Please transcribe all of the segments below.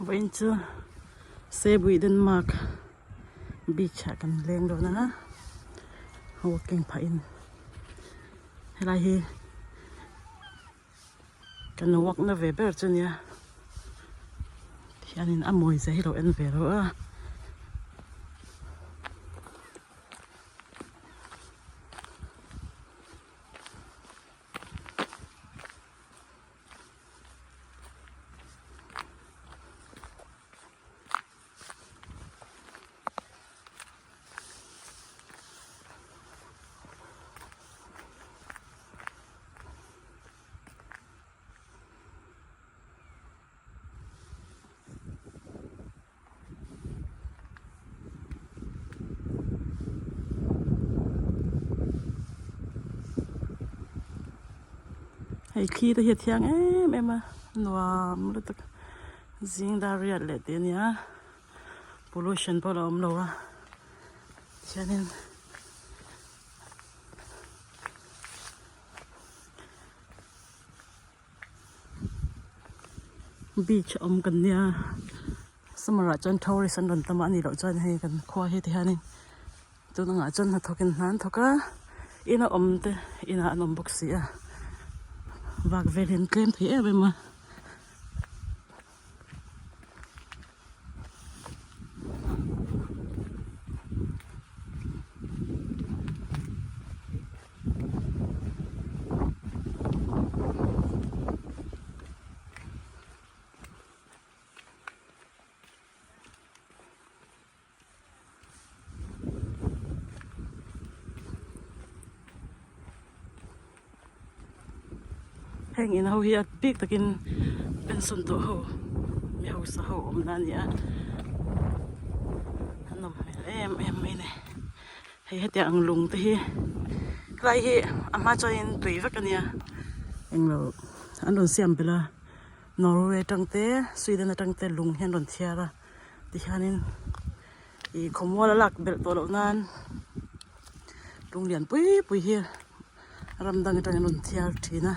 Went to Sæby Denmark Beach kan leng do na walking pa in helai hi kan walk na ve ber chu nia hianin amoi se hi lo en ve ro a hay khi ta hiệt thiang em à nuam lúc tak zing da riat le te nia pollution pa lo lo a chanin beach kan nia samara chan tourist an don tama ni lo chan hay kan khwa hi ti hanin tu na nga chan na thokin nan thoka ina te ina anom boxi a vạc về đến kem thấy em mà heng in hau hi at pik takin pensun to ho mi hau sa ho na nia anom em mai ne hei hetia ang lung te hi lai hi ama join tui vek ania englo an don siam bela Norway tangte Sweden tangte lung hen don thiara ti hanin I khomwala lak bel to lo nan lung lian pui hi ramdang tang don thiar thina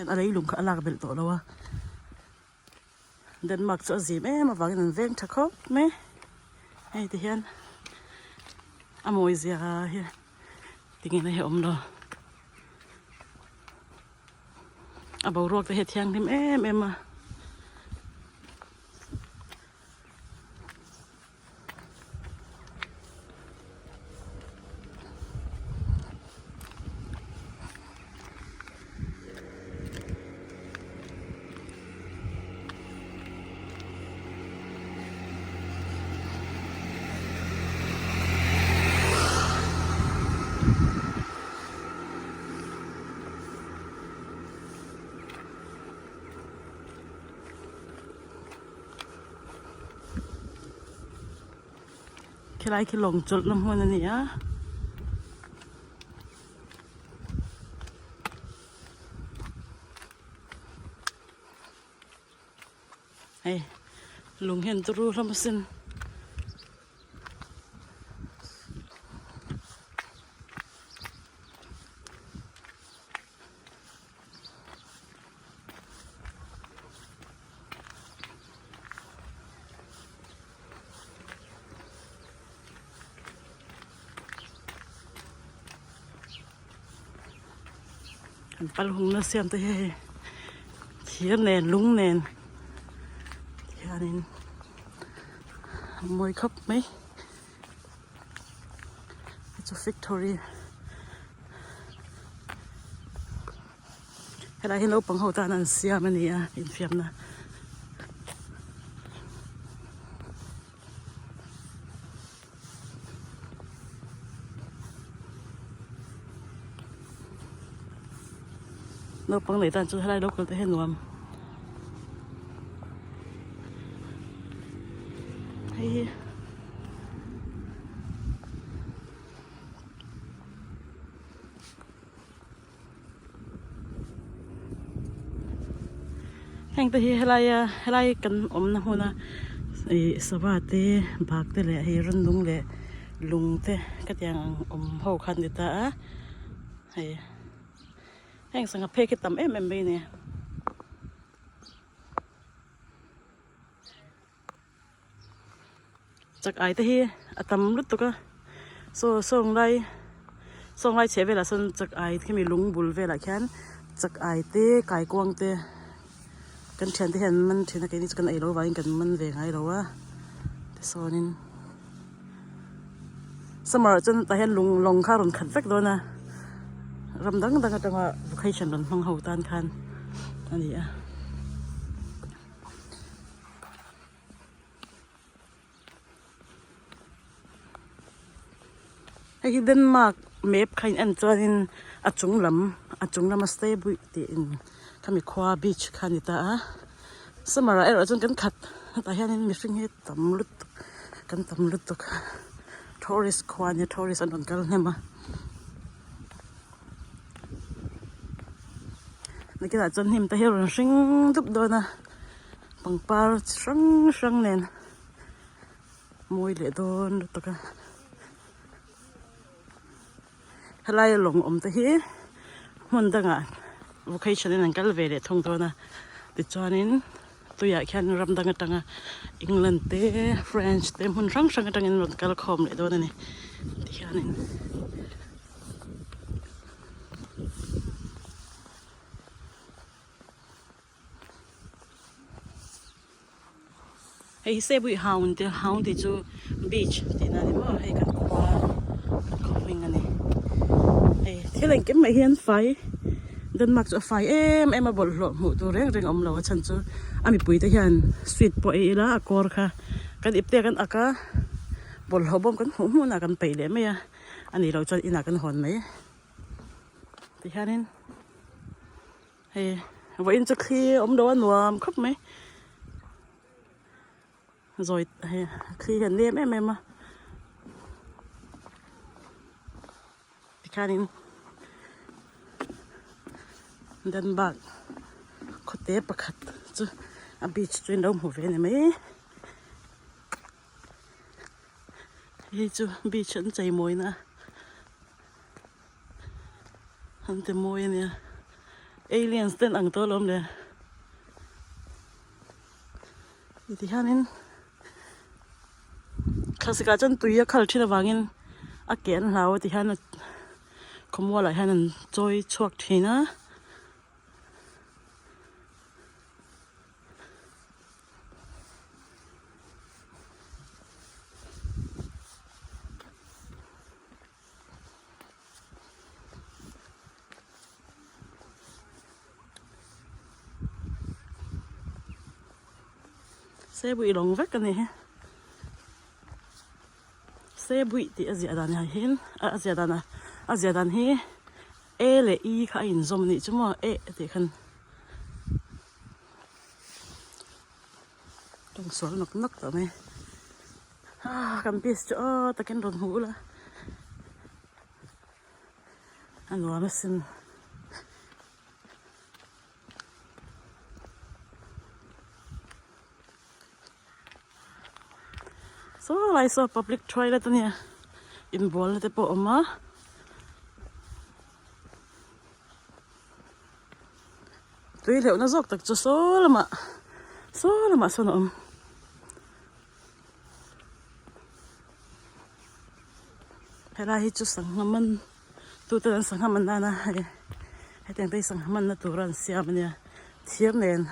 อะไรลุงก็ลากเบลตัวแล้ววะเดินมักจะจีแม่มาฟังนั่นเว้งทักเขาไหมไอ้ที่เห็นอโมยเสียเฮียที่เงี้ยนะเหี้ยอมเราบ่าวรอกแต่เห็ดเทียงที่แม่มาแค่ไรแค่ลงจุดลำหัวนั่นนี่อ่ะไอ้ลุงเห็นตัวรู้แล้วมาสินปัลหงน่าเสียมตัวเฮ่เทียนแนนลุงแนนเทียนนี่มวยครบไหมจะฟิกทอรีอะไรให้เราปังหัวตานันเสียมันนี่อ่ะอินเฟียมนะเราปังไหนตานจุดให้เราก็จะให้นวมให้แห่งตัวที่ให้ไรกันอมนะหัวนะไอ้สวัสดีบากเตะเลยให้รุ่นลุงเลยลุงเตะก็ยังอมเผาคันดิตาให้แห่งสังกเพกิตำเอ็มไปเนี่ย จากไอที่อาตำรุดตัวก็ส่งไล่เชฟเวลาส่วนจากไอที่มีลุงบุลเวลาแค่นจากไอเต้ไก่กวางเต้กันเชียนที่เห็นมันเชียนอะไรนี่กันไอเราไว้กันมันเวงไอเราวะแต่โซนินสมัยจนแต่เห็นลุงลงข้ารถขัดเฟกโดนนะรำดังจังว่าบุคคลฉันรถมังหูตานคันอันนี้อ่ะไอ้ที่เดนมาร์กเมฟใครอันจวนินอาจุงลำมาสเตย์บุยตีอินทำมีควาบีชคันนี่ตาสมัยเราจนกันขัดแต่เห็นมีสิ่งที่ตำลุดตุกทัวริสควานี่ทัวริสอันนั้นกันเนี่ยมานี่ก็จนหิมแต่เห็นสิ่งทุบโดนนะปังปาช่างเน้นมวยเลยโดนตุกไล่ลงแต่ที่มันตั้งอ่ะบุคคลฉันนั่นก็เลยทงตัวนะติดจอนินตัวอยากแค่รำตั้งอ่ะอังกฤษเต้ฟรนช์เต้มันช่างตั้งอินรถก็คอมเลยตัวนี่ที่แค่นี้ไอ้เซบุยฮาวน์ที่จูบีชที่นั่นนี่มั้งไอ้กันคว้าคอมมิ่งอันนี้ที่เล่นเก็บไม่เห็นไฟเดินมักจะไฟมาบอลหลอหมูตัวเร่งเราฉันจะมีปุ๋ยที่เห็นสวีทปอยละกอร์ค่ะกันอิบเตียกันอากาบอลหอบกันหูน่ากันไปเลยไหมอ่ะอันนี้เราจะอินากันหอนไหมที่เห็นนี่ว่าอินจะขี้โดนหนวมครบไหมrồi khi hiện đêm em mà thì khai nên đàn bạc có té bạc hạt chứ beach trên đông hồ về này mấy thì chứ beach chân chảy mồi nữa hắn tem mồi nè aliens tên ăn to lắm nè thì khai nên kasi ka chan tuya khal thina wangin a ken hlaw ti han khomwa la han choi chuak thina xe bị lỏng vách cái này xe bụi thì Asia đàn này hin Asia đàn hi lệ y khai in zoom này chứ mà thì khăn trong số nấc rồi này cầm biết cho ta cái đồn hũ là anh nói xin so public toilet niya involved na po oma tuy liệu nó dọc tật cho số là mà số nộm hay là hít chút sang haman tu tên sang haman na hay tiếng tây sang haman na tu ran siam niya thiếm nền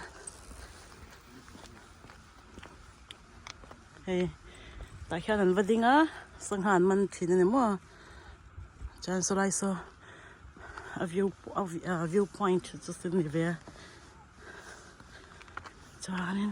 hay tại khi anh vinh á sang hàn mình thì nên mua cho số lại số viewpoint cho xin người về cho nên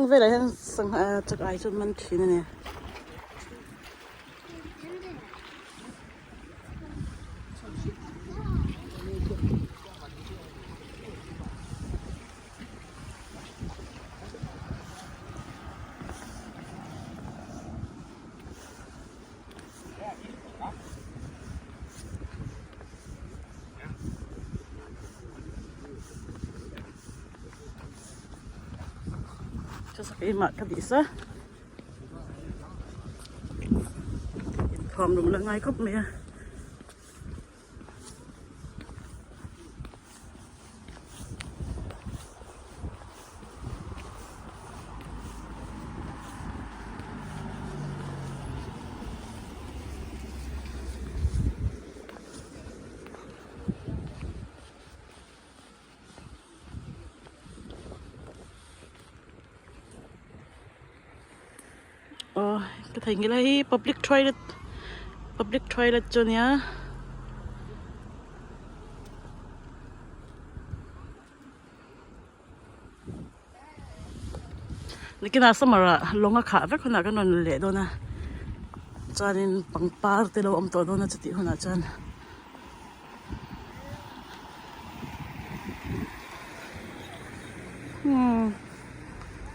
anh về đây hắn sang chắc ai cho mình chỉ này nè cho sakit mak kabisa thòm đúng là ngay cốc mẹ cái thành cái này public toilet cho nháนี่กินอะไรสมัยละลงอาขาไปคนน่ะก็นอนเละด้วยนะจานินปังปาร์ตีเราอมตัวด้วยนะจุดที่คนน่ะจัน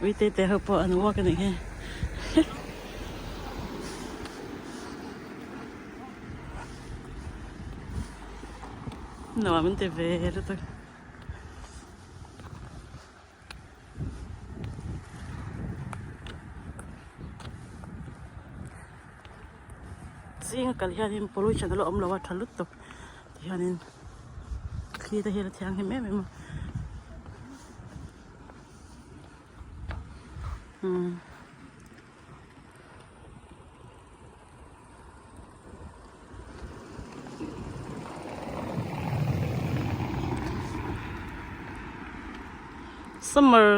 วิเตเตเขาพออนุวักันอีกแค่หนูมันเตเวรตัวสิ่งกัลยานินพลุชันเราอมเราว่าทะลุตกยานินขี้ตะเฮียตะเทียงเห็นไหมมั้งsummer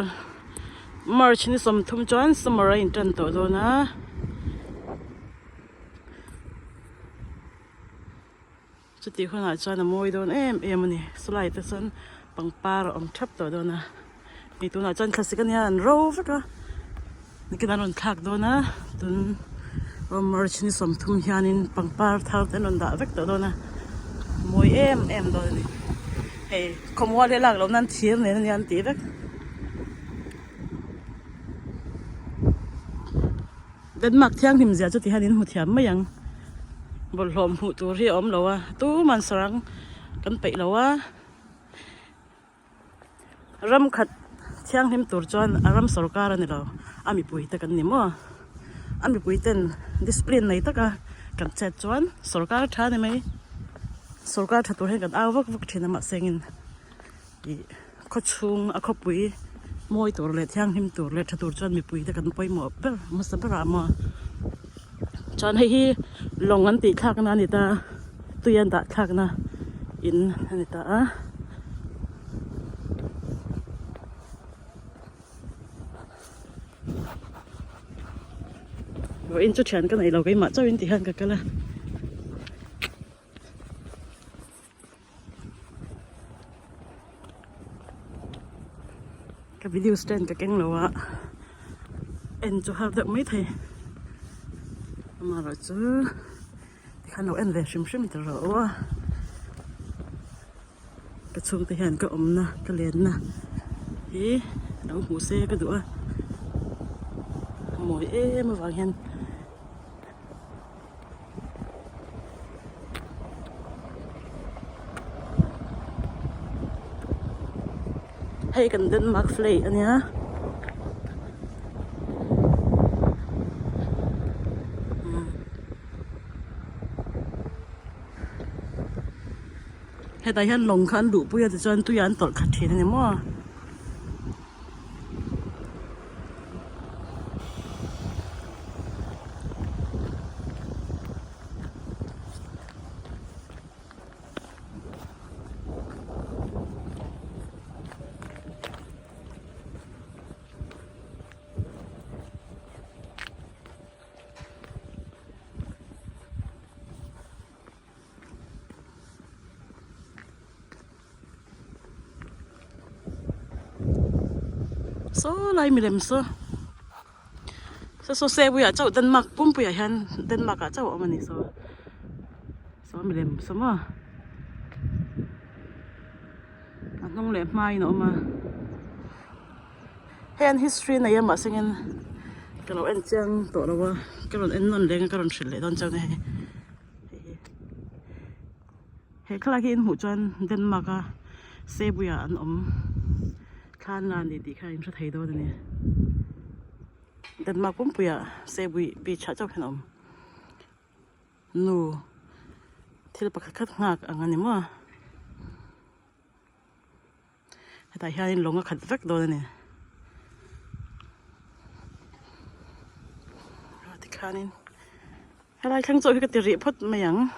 March นี่สมทุมจวนsummer อินเทนตัวนะจุดที่คนอาจจะนำมวยโดนมันนี่สไลด์แต่ส่วนปังปาเราอมทับตัวนะนี่ตัวน่าจะคลาสสิกเนี่ยโรฟก็นี่ก็น่าโดนทักตัวนะตัวMarch นี่สมทุมยานินปังปาเท่าแต่นนด่าเวกตัวนะมวยตัวนี่เฮ้ยคำว่าเรื่องหลักเรานั่นเทียมเนี่ยนั่นยันตีเวกเดินมักเที่ยงหิมเสียจุดที่ฮันนินหัวเทียมไม่ยังบนลมหูตัวที่อมเราว่าตู้มันสรังกันไปเราว่ารำขัดเที่ยงหิมตัวจวนรำสรการนี่เราอามีปุ๋ยตะกันนี่มั้งอามีปุ๋ยเต้นดิสเพลินไหนตะกันเจ็ดจวนสรการท่านี่ไหมสรการท่าตัวให้กันเอาวักเชนมาเซงินข้อชุงข้อปุ๋ยมวยตัวเล็กย่างหิมตัวเล็กตัวจนมีปุ๋ยแต่กันไปหมดเปล่ามันสับปะรดมาจนให้ลงอันติข้างนั้นนี่ตาตุยันตาข้างนั้นอินนี่ตาเราอินจุดเฉียนกันไหนเราก็มาเจ้าอินติหันกันละกับวิดีโอสแตนกับแกงเราอะเอ็นจะหาแต่ไม่ไทยมาเราจะที่ข้างเราเอ็นเลยชิมแต่เราอะกระชุ่มที่เห็นก็อมนะก็เลียนนะเราหูเซ่ก็ดูอะหมวยมาวางเห็นให้กันเดินมักเฟลย์อันเนี้ยให้แต่ยันลงคันดูปุยจะจนตุยันตอดขัดเทียนเนี่ยมั้งโซ่ไรมีเล่มโซ่ so Sæby à cháu Denmark pum pui à han Denmark à cháu mà nè so mình làm sao mà anh không làm mai nữa mà hen history này mà sinh cái nào anh chăng tổ đâu cái nào anh non lên cái nào xử lý đón chăng này hệ khai hiện hữu chân Denmark à Sæby à anh khan là đi khai em sẽ thấy đâu nè Denmark cũng bây giờ Sæby Beach cho cái nào nu thì là bắt khát ngạc anh em mà tại hiện lồng khát vắt đâu nè thì khan in hay là khang cho cái tiền riệp hết mày ăn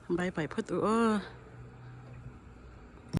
bye bye phút